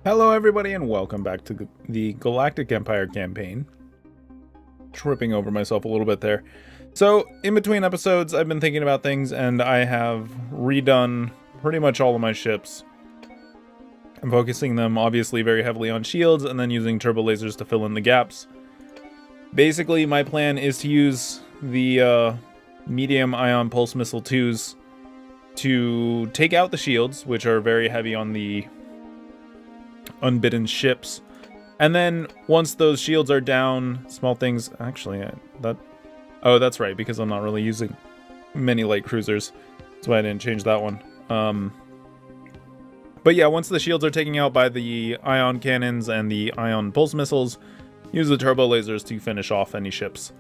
Hello everybody and welcome back to the Galactic Empire campaign. Tripping over myself a little bit there. So, in between episodes, I've been thinking about things and I have redone pretty much all of my ships. I'm focusing them obviously very heavily on shields and then using turbo lasers to fill in the gaps. Basically, my plan is to use the medium ion pulse missile 2s to take out the shields, which are very heavy on the unbidden ships, and then once those shields are down, small things actually that's right, because I'm not really using many light cruisers, that's why I didn't change that one. But yeah, once the shields are taken out by the ion cannons and the ion pulse missiles, use the turbo lasers to finish off any ships,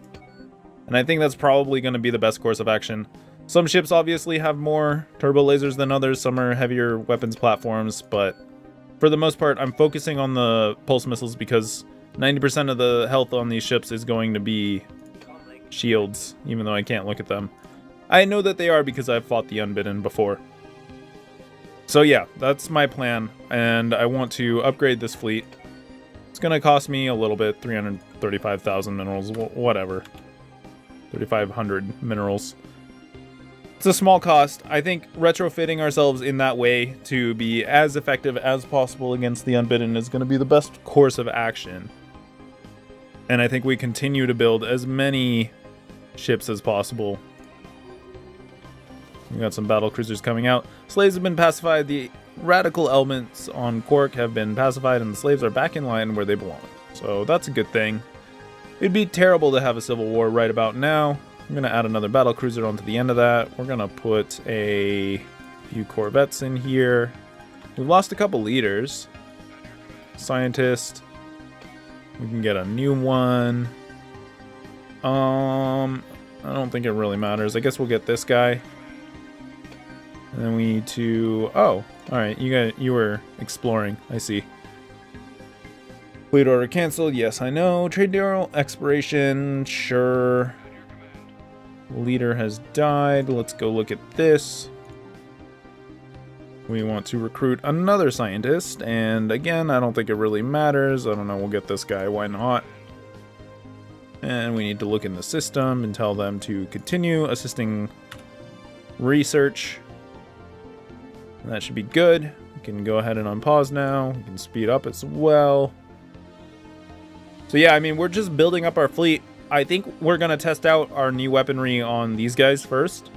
and I think that's probably going to be the best course of action. Some ships obviously have more turbo lasers than others, some are heavier weapons platforms, but for the most part, I'm focusing on the pulse missiles because 90% of the health on these ships is going to be shields, even though I can't look at them. I know that they are because I've fought the unbidden before. So yeah, that's my plan, and I want to upgrade this fleet. It's going to cost me a little bit, 335,000 minerals, whatever. 3,500 minerals. It's a small cost. I think retrofitting ourselves in that way to be as effective as possible against the unbidden is going to be the best course of action. And I think we continue to build as many ships as possible. We got some battle cruisers coming out. Slaves have been pacified. The radical elements on Quark have been pacified, and the slaves are back in line where they belong. So that's a good thing. It'd be terrible to have a civil war right about now. I'm going to add another battle cruiser onto the end of that. We're going to put a few corvettes in here. We've lost a couple leaders. Scientist. We can get a new one. I don't think it really matters. I guess we'll get this guy. And then we need to... Oh, alright. You were exploring. I see. Fleet order canceled. Yes, I know. Trade deal expiration. Sure. Leader has died. Let's go look at this. We want to recruit another scientist, and again, I don't think it really matters. I don't know, we'll get this guy, why not? And we need to look in the system and tell them to continue assisting research. And that should be good. We can go ahead and unpause now. We can speed up as well. So yeah, I mean, we're just building up our fleet. I think we're going to test out our new weaponry on these guys first.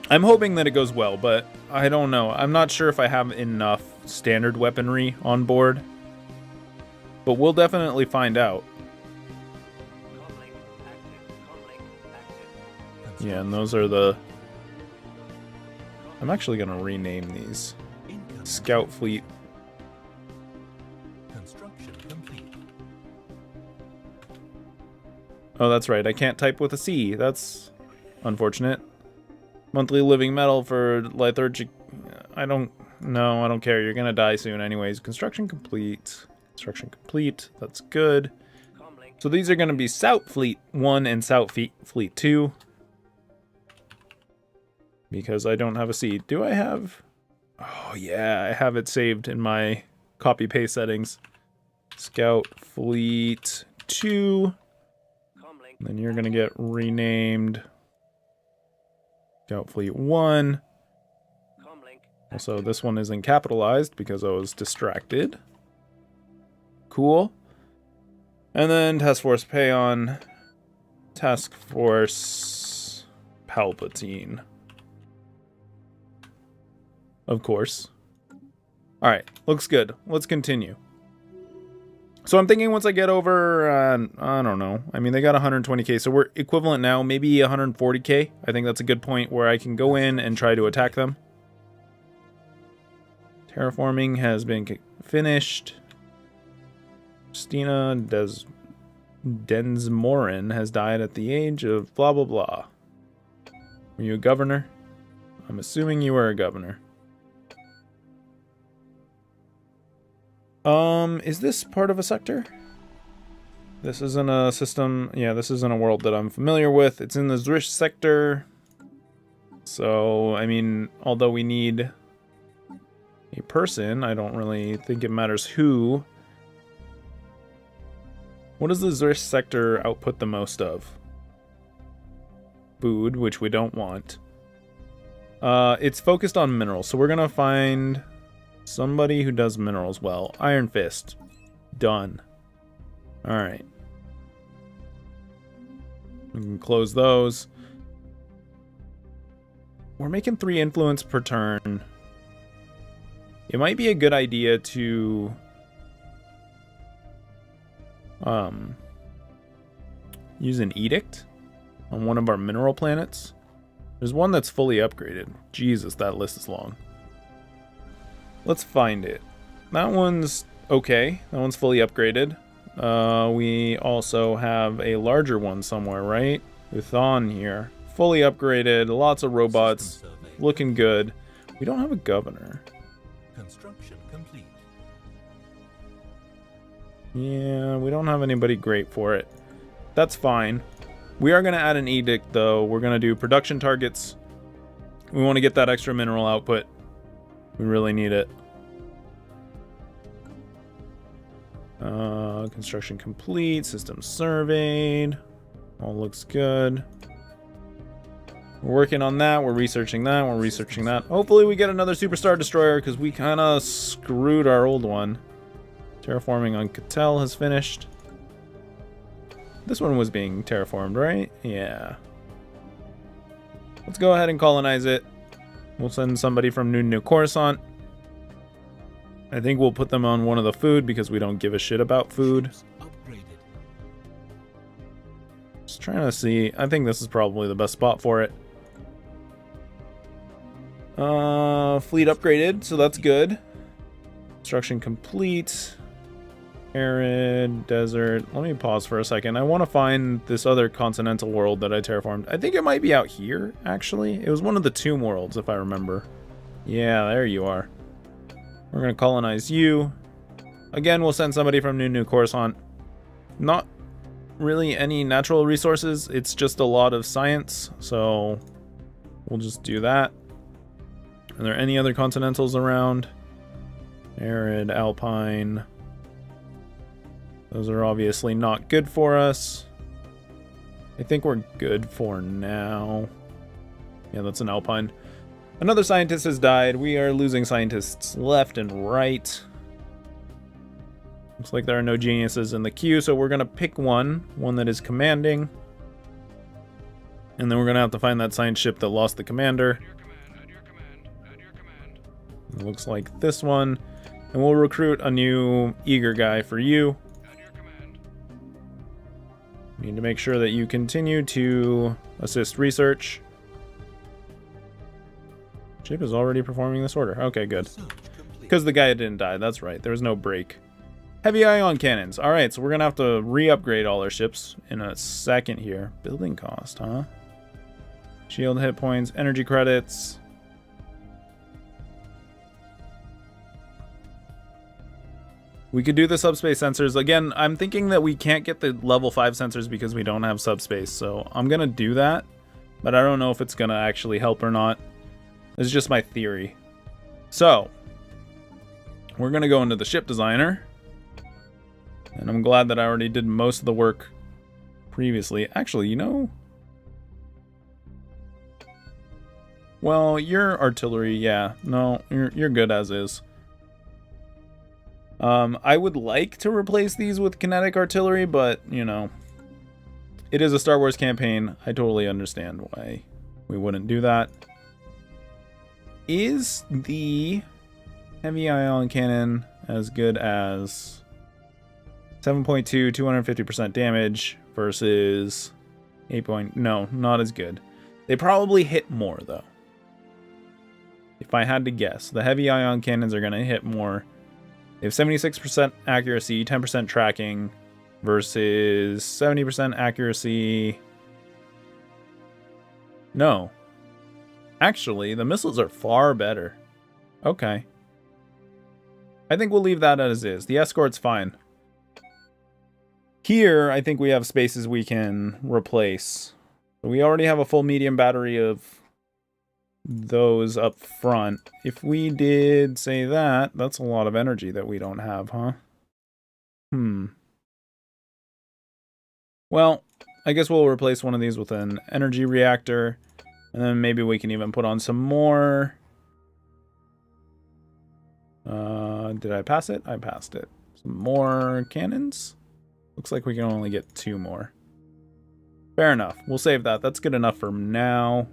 I'm hoping that it goes well, but I don't know. I'm not sure if I have enough standard weaponry on board. But we'll definitely find out. Yeah, and those are the... I'm actually going to rename these. Scout Fleet. Oh, that's right. I can't type with a C. That's unfortunate. Monthly living metal for lethargic. I don't care. You're gonna die soon anyways. Construction complete. Construction complete. That's good. So these are gonna be Sout Fleet 1 and Sout Fleet 2. Because I don't have a C. Do I have? Oh yeah, I have it saved in my copy paste settings. Scout Fleet 2. Then you're going to get renamed Scout Fleet 1. Also, this one isn't capitalized because I was distracted. Cool. And then Task Force Payon. Task Force Palpatine. Of course. Alright, looks good. Let's continue. So I'm thinking once I get over, I don't know. I mean, they got 120k, so we're equivalent now, maybe 140k. I think that's a good point where I can go in and try to attack them. Terraforming has been finished. Christina Densmorin has died at the age of blah, blah, blah. Were you a governor? I'm assuming you were a governor. Is this part of a sector? This isn't a system. Yeah, this isn't a world that I'm familiar with. It's in the Zrish sector. So, I mean, although we need a person. I don't really think it matters who. What does the Zerst sector output the most of? Food, which we don't want. It's focused on minerals, so we're gonna find somebody who does minerals well. Iron Fist. Done. Alright. We can close those. We're making 3 influence per turn. It might be a good idea to use an edict on one of our mineral planets. There's one that's fully upgraded. Jesus, that list is long. Let's find it. That one's okay. That one's fully upgraded. We also have a larger one somewhere, right? Uthon here. Fully upgraded. Lots of robots. Looking good. We don't have a governor. Construction complete. Yeah, we don't have anybody great for it. That's fine. We are going to add an edict, though. We're going to do production targets. We want to get that extra mineral output. We really need it. Construction complete. System surveyed. All looks good. We're working on that. We're researching that. We're researching that. Hopefully we get another Superstar Destroyer, because we kind of screwed our old one. Terraforming on Cattell has finished. This one was being terraformed, right? Yeah. Let's go ahead and colonize it. We'll send somebody from New Coruscant. I think we'll put them on one of the food because we don't give a shit about food. Just trying to see. I think this is probably the best spot for it. Fleet upgraded, so that's good. Construction complete. Arid, desert. Let me pause for a second. I want to find this other continental world that I terraformed. I think it might be out here, actually. It was one of the tomb worlds, if I remember. Yeah, there you are. We're going to colonize you. Again, we'll send somebody from New Coruscant. Not really any natural resources. It's just a lot of science, so we'll just do that. Are there any other continentals around? Arid, alpine. Those are obviously not good for us. I think we're good for now. Yeah, that's an alpine. Another scientist has died. We are losing scientists left and right. Looks like there are no geniuses in the queue, so we're going to pick one that is commanding. And then we're going to have to find that science ship that lost the commander. It looks like this one. And we'll recruit a new eager guy for you. Need to make sure that you continue to assist research. Ship is already performing this order. Okay, good. Because the guy didn't die. That's right. There was no break. Heavy ion cannons. All right, so we're going to have to re-upgrade all our ships in a second here. Building cost, huh? Shield hit points, energy credits. We could do the subspace sensors. Again, I'm thinking that we can't get the level 5 sensors because we don't have subspace. So I'm going to do that. But I don't know if it's going to actually help or not. This is just my theory. So, we're going to go into the ship designer. And I'm glad that I already did most of the work previously. Actually, you know... Well, your artillery, yeah. No, you're good as is. I would like to replace these with kinetic artillery, but, you know, it is a Star Wars campaign. I totally understand why we wouldn't do that. Is the heavy ion cannon as good as 7.2, 250% damage versus 8. No, not as good. They probably hit more, though. If I had to guess, the heavy ion cannons are going to hit more. They have 76% accuracy, 10% tracking, versus 70% accuracy. No. Actually, the missiles are far better. Okay. I think we'll leave that as is. The escort's fine. Here, I think we have spaces we can replace. We already have a full medium battery of those up front. If we did say that, that's a lot of energy that we don't have, huh? Well, I guess we'll replace one of these with an energy reactor, and then maybe we can even put on some more. Did I pass it? I passed it. Some more cannons? Looks like we can only get 2 more. Fair enough. We'll save that. That's good enough for now.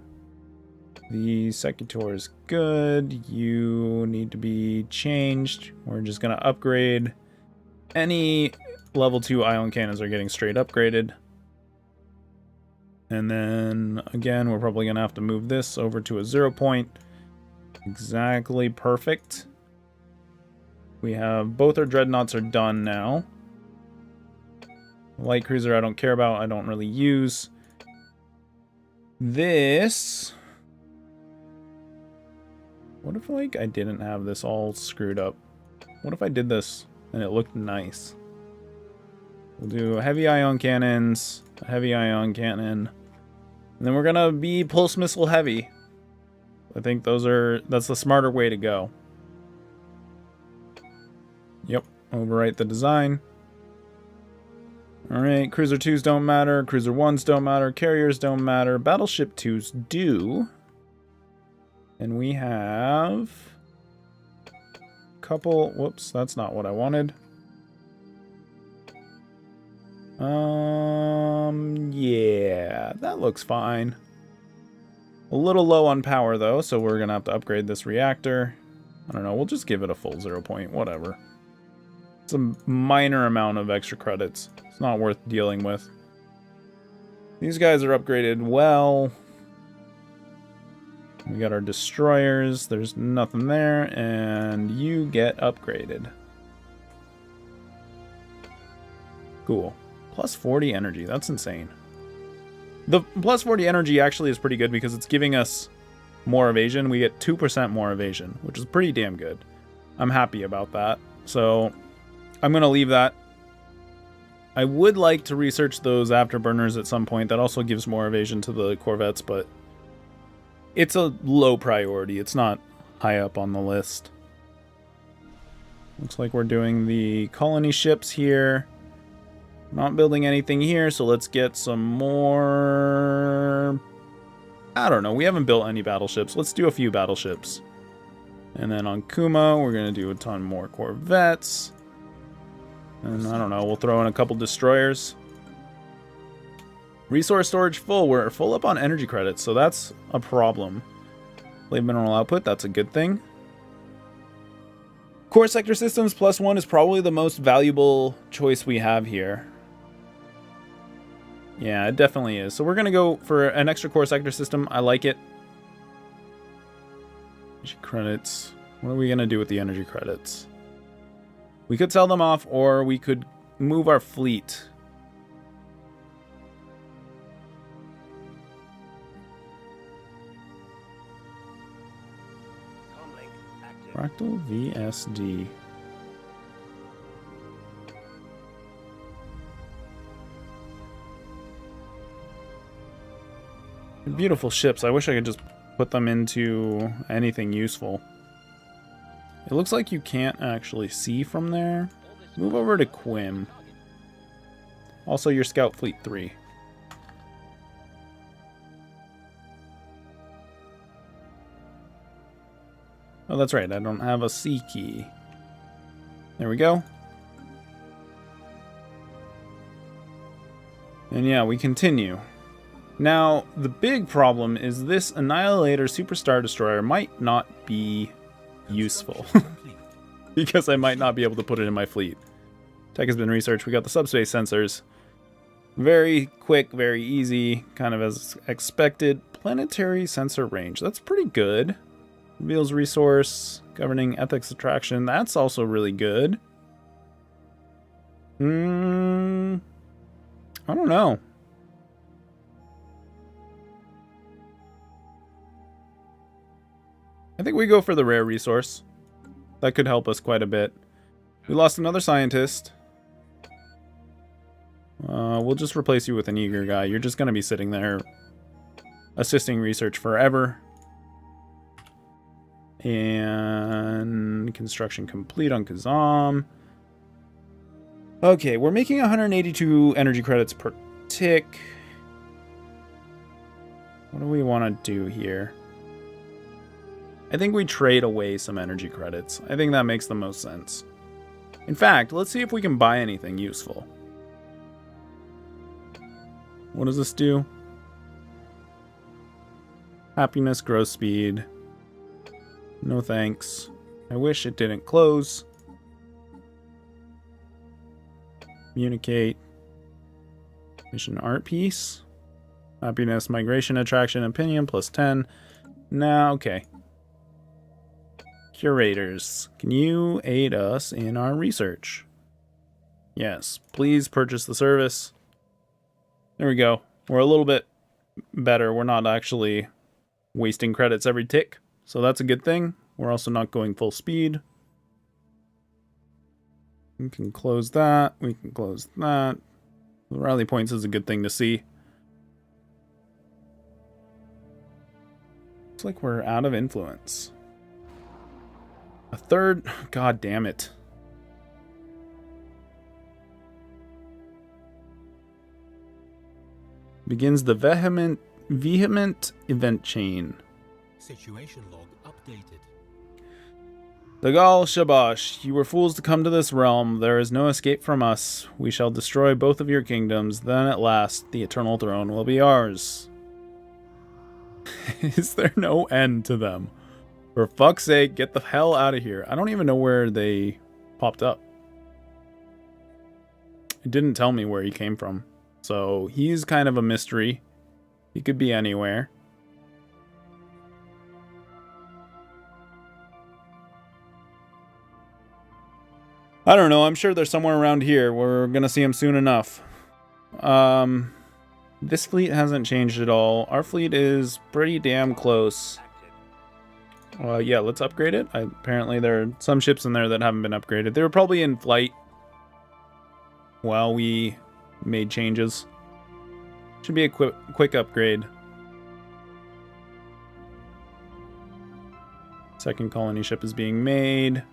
The Secutor is good. You need to be changed. We're just going to upgrade. Any level 2 ion cannons are getting straight upgraded. And then, again, we're probably going to have to move this over to a 0 point. Exactly perfect. We have both our dreadnoughts are done now. Light cruiser I don't care about. I don't really use. This... What if, like, I didn't have this all screwed up? What if I did this and it looked nice? We'll do heavy ion cannons, a heavy ion cannon, and then we're gonna be pulse missile heavy. I think that's the smarter way to go. Yep, overwrite the design. Alright, cruiser 2s don't matter, cruiser 1s don't matter, carriers don't matter, battleship 2s do. And we have a couple, whoops, that's not what I wanted. Yeah, that looks fine. A little low on power though, so we're gonna have to upgrade this reactor. I don't know, we'll just give it a full 0 point, whatever. It's a minor amount of extra credits. It's not worth dealing with. These guys are upgraded well. We got our destroyers. There's nothing there. And you get upgraded. Cool. Plus 40 energy. That's insane. The plus 40 energy actually is pretty good because it's giving us more evasion. We get 2% more evasion, which is pretty damn good. I'm happy about that. So I'm going to leave that. I would like to research those afterburners at some point. That also gives more evasion to the corvettes, but it's a low priority. It's not high up on the list. Looks like we're doing the colony ships here. Not building anything here, so let's get some more... I don't know. We haven't built any battleships. Let's do a few battleships. And then on Kuma, we're going to do a ton more corvettes. And I don't know, we'll throw in a couple destroyers. Resource storage full. We're full up on energy credits, so that's a problem. Blade mineral output, that's a good thing. Core sector systems +1 is probably the most valuable choice we have here. Yeah, it definitely is. So we're going to go for an extra core sector system. I like it. Energy credits. What are we going to do with the energy credits? We could sell them off, or we could move our fleet. Fractal VSD. Beautiful ships. I wish I could just put them into anything useful. It looks like you can't actually see from there. Move over to Quim. Also your Scout Fleet 3. Oh, that's right. I don't have a C key. There we go. And yeah, we continue. Now, the big problem is this Annihilator Superstar Destroyer might not be useful. Because I might not be able to put it in my fleet. Tech has been researched. We got the subspace sensors. Very quick, very easy, kind of as expected. Planetary sensor range. That's pretty good. Reveals resource, governing ethics attraction. That's also really good. I don't know. I think we go for the rare resource. That could help us quite a bit. We lost another scientist. We'll just replace you with an eager guy. You're just going to be sitting there assisting research forever. And construction complete on Kazam. Okay, we're making 182 energy credits per tick. What do we want to do here? I think we trade away some energy credits. I think that makes the most sense. In fact, let's see if we can buy anything useful. What does this do? Happiness, growth speed. No thanks. I wish it didn't close. Communicate. Mission art piece. Happiness, migration, attraction, opinion, plus 10. Nah, okay. Curators, can you aid us in our research? Yes, please purchase the service. There we go. We're a little bit better. We're not actually wasting credits every tick, so that's a good thing. We're also not going full speed. We can close that. We can close that. The rally points is a good thing to see. Looks like we're out of influence. A third? God damn it. Begins the vehement event chain. Situation log updated. Dagal Shabash, you were fools to come to this realm. There is no escape from us. We shall destroy both of your kingdoms. Then at last, the eternal throne will be ours. Is there no end to them? For fuck's sake, get the hell out of here. I don't even know where they popped up. It didn't tell me where he came from. So he's kind of a mystery. He could be anywhere. I don't know. I'm sure they're somewhere around here. We're going to see him soon enough. This fleet hasn't changed at all. Our fleet is pretty damn close. Yeah, let's upgrade it. Apparently there are some ships in there that haven't been upgraded. They were probably in flight while we made changes. Should be a quick upgrade. Second colony ship is being made.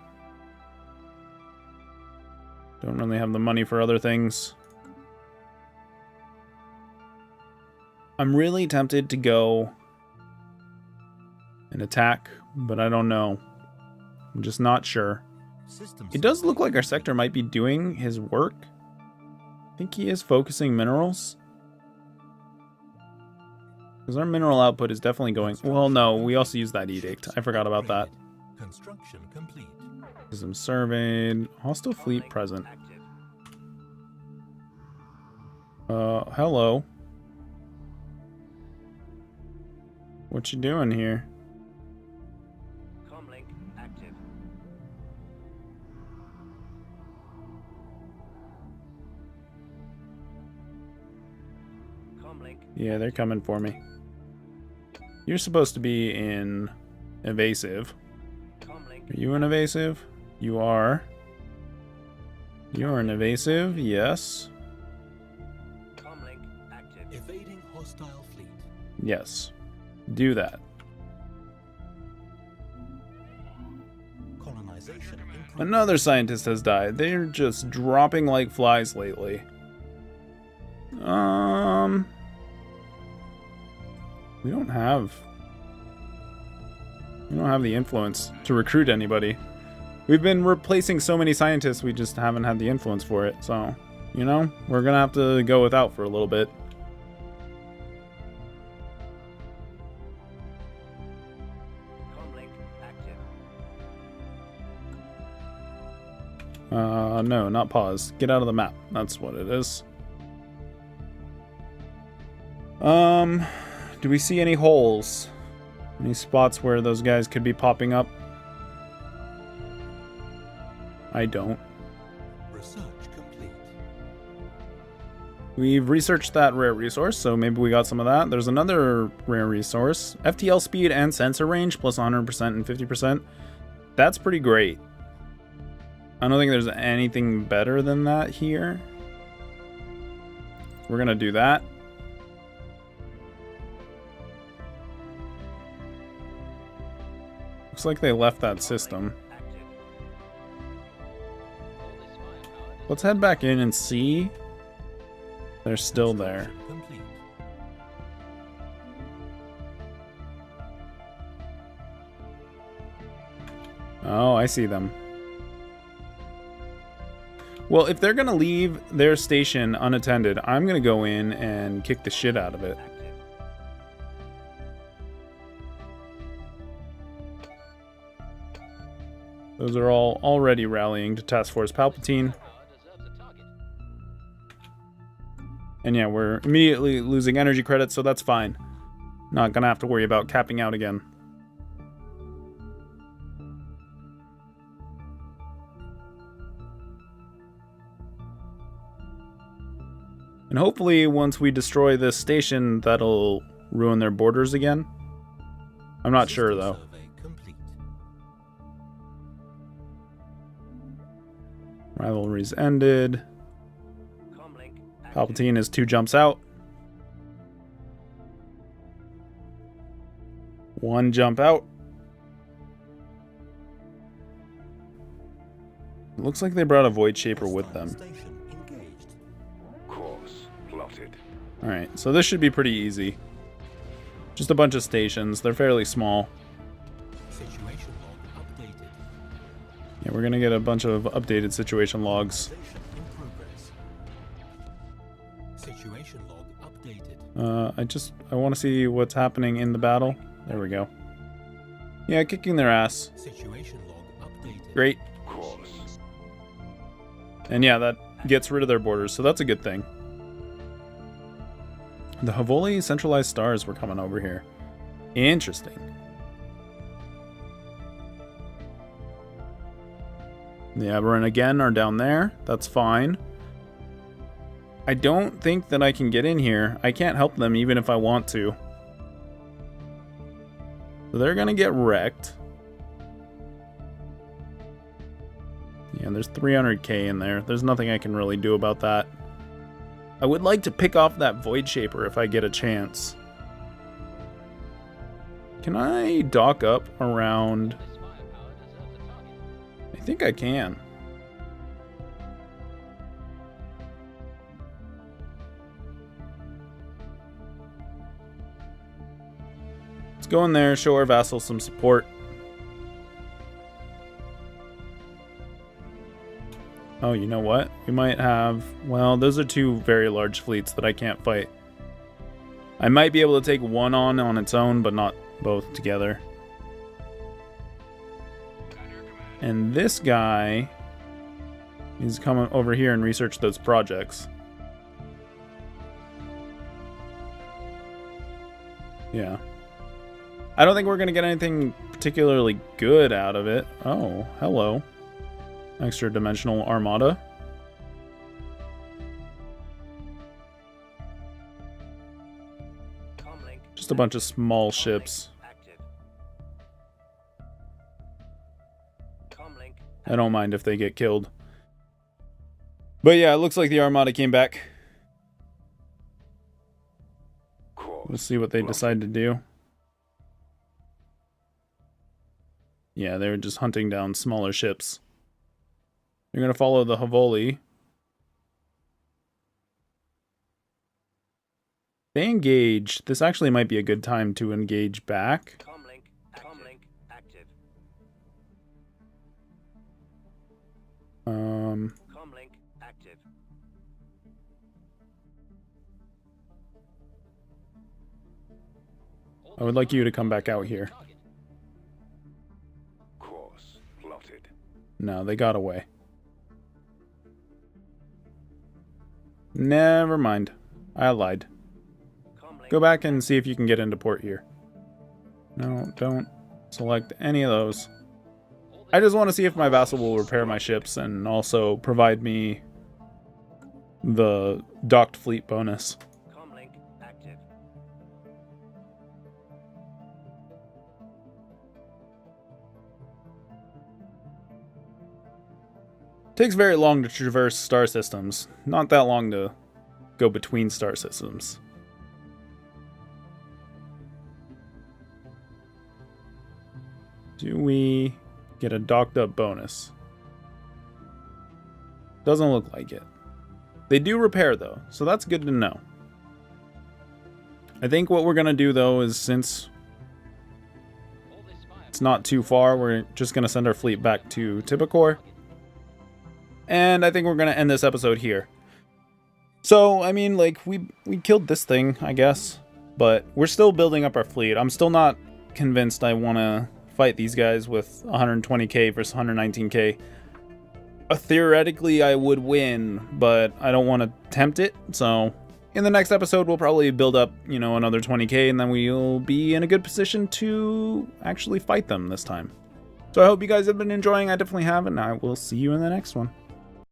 Don't really have the money for other things. I'm really tempted to go and attack, but I don't know. I'm just not sure. It does look like our sector might be doing his work. I think he is focusing minerals. Because our mineral output is definitely going... Well, no, we also use that edict. I forgot about that. Construction complete. System surveyed. Hostile fleet present. Hello. What you doing here? Comlink active. Comlink. Yeah, they're coming for me. You're supposed to be in evasive. Comlink. Are you an evasive? You are. You're an evasive, yes. Comlink active. Evading hostile fleet. Yes. Do that. Colonization incomplete. Another scientist has died. They're just dropping like flies lately. We don't have the influence to recruit anybody. We've been replacing so many scientists, we just haven't had the influence for it. So, you know, we're gonna have to go without for a little bit. Comlink active. No, not pause. Get out of the map. That's what it is. Do we see any holes? Any spots where those guys could be popping up? I don't. Research complete. We've researched that rare resource, so maybe we got some of that. There's another rare resource. FTL speed and sensor range plus 100% and 50%. That's pretty great. I don't think there's anything better than that here. We're gonna do that. Looks Looks like they left that system. Active. Let's head back in and see. They're still there. Complete. Oh, I see them. Well, if they're going to leave their station unattended, I'm going to go in and kick the shit out of it. Active. Those are all already rallying to Task Force Palpatine. And yeah, we're immediately losing energy credits, so that's fine. Not going to have to worry about capping out again. And hopefully once we destroy this station, that'll ruin their borders again. I'm not sure System though. survey complete. Rivalry's ended. Comlink. Active. Palpatine is 2 jumps out. 1 jump out. Looks like they brought a Void Shaper with them. Station engaged. Course plotted. Alright, so this should be pretty easy. Just a bunch of stations. They're fairly small. Situation log updated. Yeah, we're gonna get a bunch of updated situation logs. Station in progress. Situation log updated. I want to see what's happening in the battle. There we go. Yeah, kicking their ass. Situation log updated. Great. Course. And yeah, that gets rid of their borders, so that's a good thing. The Havoli centralized stars were coming over here. Interesting. The Aberrant again are down there. That's fine. I don't think that I can get in here. I can't help them even if I want to. So they're gonna get wrecked. Yeah, there's 300k in there. There's nothing I can really do about that. I would like to pick off that Void Shaper if I get a chance. Can I dock up around... I think I can. Let's go in there, show our vassals some support. Oh, you know what? We might have... Well, those are 2 very large fleets that I can't fight. I might be able to take one on its own, but not both together. And this guy is coming over here and research those projects. Yeah. I don't think we're going to get anything particularly good out of it. Oh, hello. Extra dimensional armada. Comlink. Just a bunch of small ships. Active. Comlink. I don't mind if they get killed. But yeah, it looks like the armada came back. Course We'll see what they decide to do. Yeah, they're just hunting down smaller ships. You're going to follow the Havoli. They engage. This actually might be a good time to engage back. Comlink. Comlink. Active. Comlink. Active. I would like you to come back out here. Course plotted. No, they got away. Never mind. I lied. Comlink. Go back and see if you can get into port here. No, don't select any of those. I just want to see if my vassal will repair my ships and also provide me the docked fleet bonus. Comlink. Active. Takes very long to traverse star systems. Not that long to go between star systems. Do we get a docked up bonus? Doesn't look like it. They do repair though, so that's good to know. I think what we're gonna do though is, since it's not too far, we're just gonna send our fleet back to Tibicor. And I think we're gonna end this episode here. So, I mean, like, we killed this thing, I guess. But we're still building up our fleet. I'm still not convinced I want to fight these guys with 120k versus 119k. Theoretically, I would win, but I don't want to tempt it. So, in the next episode, we'll probably build up, you know, another 20k, and then we'll be in a good position to actually fight them this time. So I hope you guys have been enjoying. I definitely have, and I will see you in the next one.